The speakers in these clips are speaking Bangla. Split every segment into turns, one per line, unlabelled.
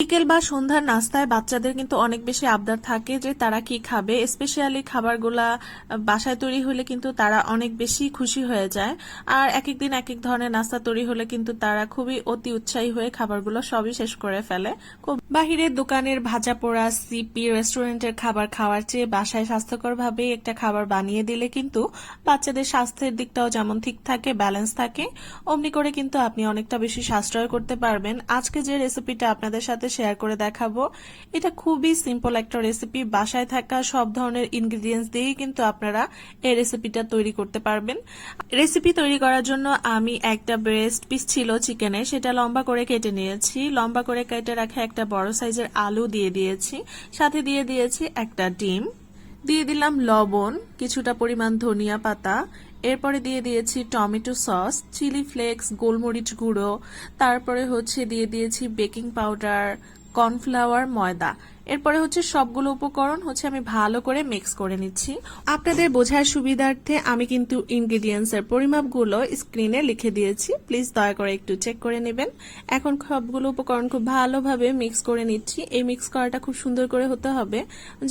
বিকেল বা সন্ধ্যার নাস্তায় বাচ্চাদের কিন্তু অনেক বেশি আবদার থাকে যে তারা কি খাবে। স্পেশালি খাবারগুলা বাসায় তৈরি হলে কিন্তু তারা অনেক বেশি খুশি হয়ে যায়। আর এক এক দিন এক এক ধরনের নাস্তা তৈরি হলে কিন্তু তারা খুবই অতি উৎসাহী হয়ে খাবারগুলো সবই শেষ করে ফেলে। বাহিরের দোকানের ভাজা পোড়া সিপি রেস্টুরেন্টের খাবার খাওয়ার চেয়ে বাসায় স্বাস্থ্যকরভাবে একটা খাবার বানিয়ে দিলে কিন্তু বাচ্চাদের স্বাস্থ্যের দিকটাও যেমন ঠিক থাকে, ব্যালেন্স থাকে, অমনি করে কিন্তু আপনি অনেকটা বেশি সাশ্রয় করতে পারবেন। আজকে যে রেসিপিটা আপনাদের সাথে শেয়ার করে দেখাবো, এটা খুবই সিম্পল একটা রেসিপি। বাসায় থাকা সব ধরনের ইনগ্রেডিয়েন্টস দিয়েই কিন্তু আপনারা এই রেসিপিটা তৈরি করতে পারবেন। রেসিপি তৈরি করার জন্য আমি একটা ব্রেস্ট পিস ছিল চিকেনের, সেটা লম্বা করে কেটে নিয়েছি। লম্বা করে কেটে রাখা একটা বড় সাইজের আলু দিয়ে দিয়েছি, সাথে দিয়ে দিয়েছি একটা ডিম, দিয়ে দিলাম লবণ, কিছুটা পরিমাণ ধনিয়া পাতা, এরপরে দিয়ে দিয়েছি টমেটো সস, চিলি ফ্লেক্স, গোলমরিচ গুঁড়ো, তারপরে দিয়ে দিয়েছি বেকিং পাউডার, কর্নফ্লাওয়ার, ময়দা। এরপরে সবগুলো উপকরণ আমি ভালো করে মিক্স করে নিচ্ছি। আপনাদের বোঝার সুবিধার্থে আমি কিন্তু ইনগ্রেডিয়েন্টস এর পরিমাপগুলো স্ক্রিনে লিখে দিয়েছি, প্লিজ দয়া করে একটু চেক করে নেবেন। এখন সবগুলো উপকরণ খুব ভালোভাবে মিক্স করে নিচ্ছি। এই মিক্স করাটা খুব সুন্দর করে হতে হবে,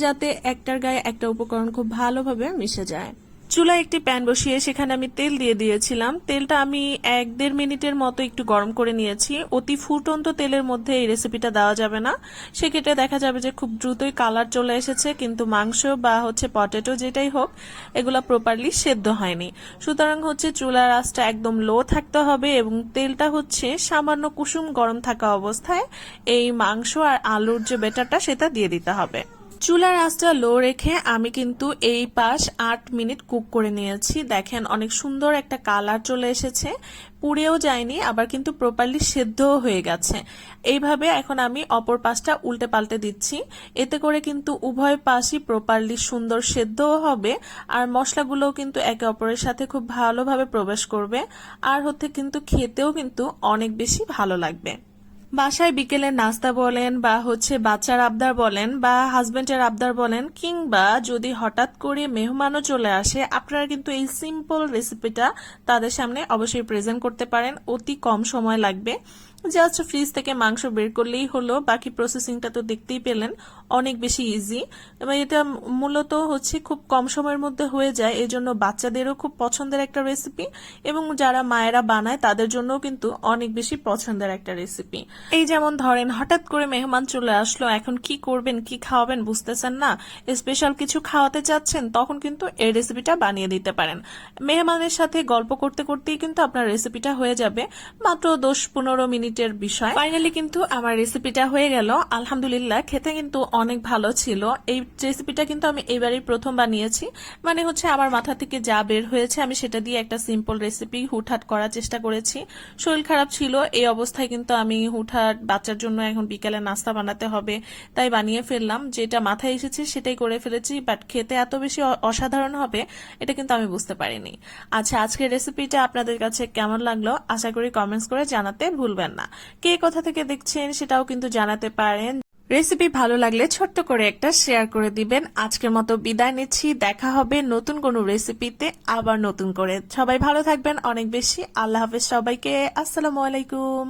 যাতে একটার গায়ে একটা উপকরণ খুব ভালোভাবে মিশে যায়। চুলায় একটি প্যান বসিয়ে সেখানে আমি তেল দিয়ে দিয়েছিলাম। তেলটা আমি 1-1.5 মিনিটের মতো একটু গরম করে নিয়েছি। অতি ফুটন্ত তেলের মধ্যে এই রেসিপিটা দেওয়া যাবে না, সেক্ষেত্রে দেখা যাবে যে খুব দ্রুতই কালার চলে এসেছে, কিন্তু মাংস বা পটেটো যেটাই হোক এগুলা প্রপারলি সেদ্ধ হয়নি। সুতরাং চুলার আঁচটা একদম লো থাকতে হবে এবং তেলটা সামান্য কুসুম গরম থাকা অবস্থায় এই মাংস আর আলুর যে ব্যাটারটা সেটা দিয়ে দিতে হবে। চুলার আঁচটা লো রেখে আমি কিন্তু এই পাশ 8 মিনিট কুক করে নিয়েছি। দেখেন অনেক সুন্দর একটা কালার চলে এসেছে, পুড়েও যায়নি, আবার কিন্তু প্রপারলি সেদ্ধও হয়ে গেছে। এইভাবে এখন আমি অপর পাশটা উল্টে পাল্টে দিচ্ছি, এতে করে কিন্তু উভয় পাশই প্রপারলি সুন্দর সেদ্ধও হবে আর মশলাগুলোও কিন্তু একে অপরের সাথে খুব ভালোভাবে প্রবেশ করবে, আর কিন্তু খেতেও কিন্তু অনেক বেশি ভালো লাগবে। বাসায় বিকেলের নাস্তা বলেন বা বাচ্চার আবদার বলেন বা হাজবেন্ডের আবদার বলেন, কিংবা যদি হঠাৎ করে মেহমানও চলে আসে, আপনারা কিন্তু এই সিম্পল রেসিপিটা তাদের সামনে অবশ্যই প্রেজেন্ট করতে পারেন। অতি কম সময় লাগবে, জাস্ট ফ্রিজ থেকে মাংস বের করলেই হলো। বাকি প্রসেসিংটা তো দেখতেই পেলেন, অনেক বেশি ইজি। এবং এটা মূলত খুব কম সময়ের মধ্যে হয়ে যায়, এজন্য বাচ্চাদেরও খুব পছন্দের একটা রেসিপি এবং যারা মায়েরা বানায় তাদের জন্য কিন্তু অনেক বেশি পছন্দের একটা রেসিপি। এই যেমন ধরেন হঠাৎ করে মেহমান চলে আসলো, এখন কি করবেন, কি খাওয়াবেন বুঝতেছেন না, স্পেশাল কিছু খাওয়াতে চাচ্ছেন, তখন কিন্তু এই রেসিপিটা বানিয়ে দিতে পারেন। মেহমানের সাথে গল্প করতে করতেই কিন্তু আপনার রেসিপিটা হয়ে যাবে, মাত্র 10-15 মিনিটের বিষয়। ফাইনালি কিন্তু আমার রেসিপিটা হয়ে গেল, আলহামদুলিল্লাহ। খেতে কিন্তু অনেক ভালো ছিল। এই রেসিপিটা কিন্তু আমি এবারই প্রথম বানিয়েছি, মানে আমার মাথা থেকে যা বের হয়েছে আমি সেটা দিয়ে একটা সিম্পল রেসিপি হুটহাট করার চেষ্টা করেছি। শরীর খারাপ ছিল, এই অবস্থায় কিন্তু আমি হুটহাট বাচ্চার জন্য এখন বিকেলে নাস্তা বানাতে হবে তাই বানিয়ে ফেললাম, যেটা মাথায় এসেছে সেটাই করে ফেলেছি, বাট খেতে এত বেশি অসাধারণ হবে এটা কিন্তু আমি বুঝতে পারিনি। আচ্ছা, আজকের রেসিপিটা আপনাদের কাছে কেমন লাগলো আশা করি কমেন্টস করে জানাতে ভুলবেন না। কে কোথা থেকে দেখছেন সেটাও কিন্তু জানাতে পারেন। রেসিপি ভালো লাগলে ছোট্ট করে একটা শেয়ার করে দিবেন। আজকের মতো বিদায় নিচ্ছি, দেখা হবে নতুন কোনো রেসিপিতে আবার নতুন করে। সবাই ভালো থাকবেন অনেক বেশি। আল্লাহ হাফেজ সবাইকে। আসসালামু আলাইকুম।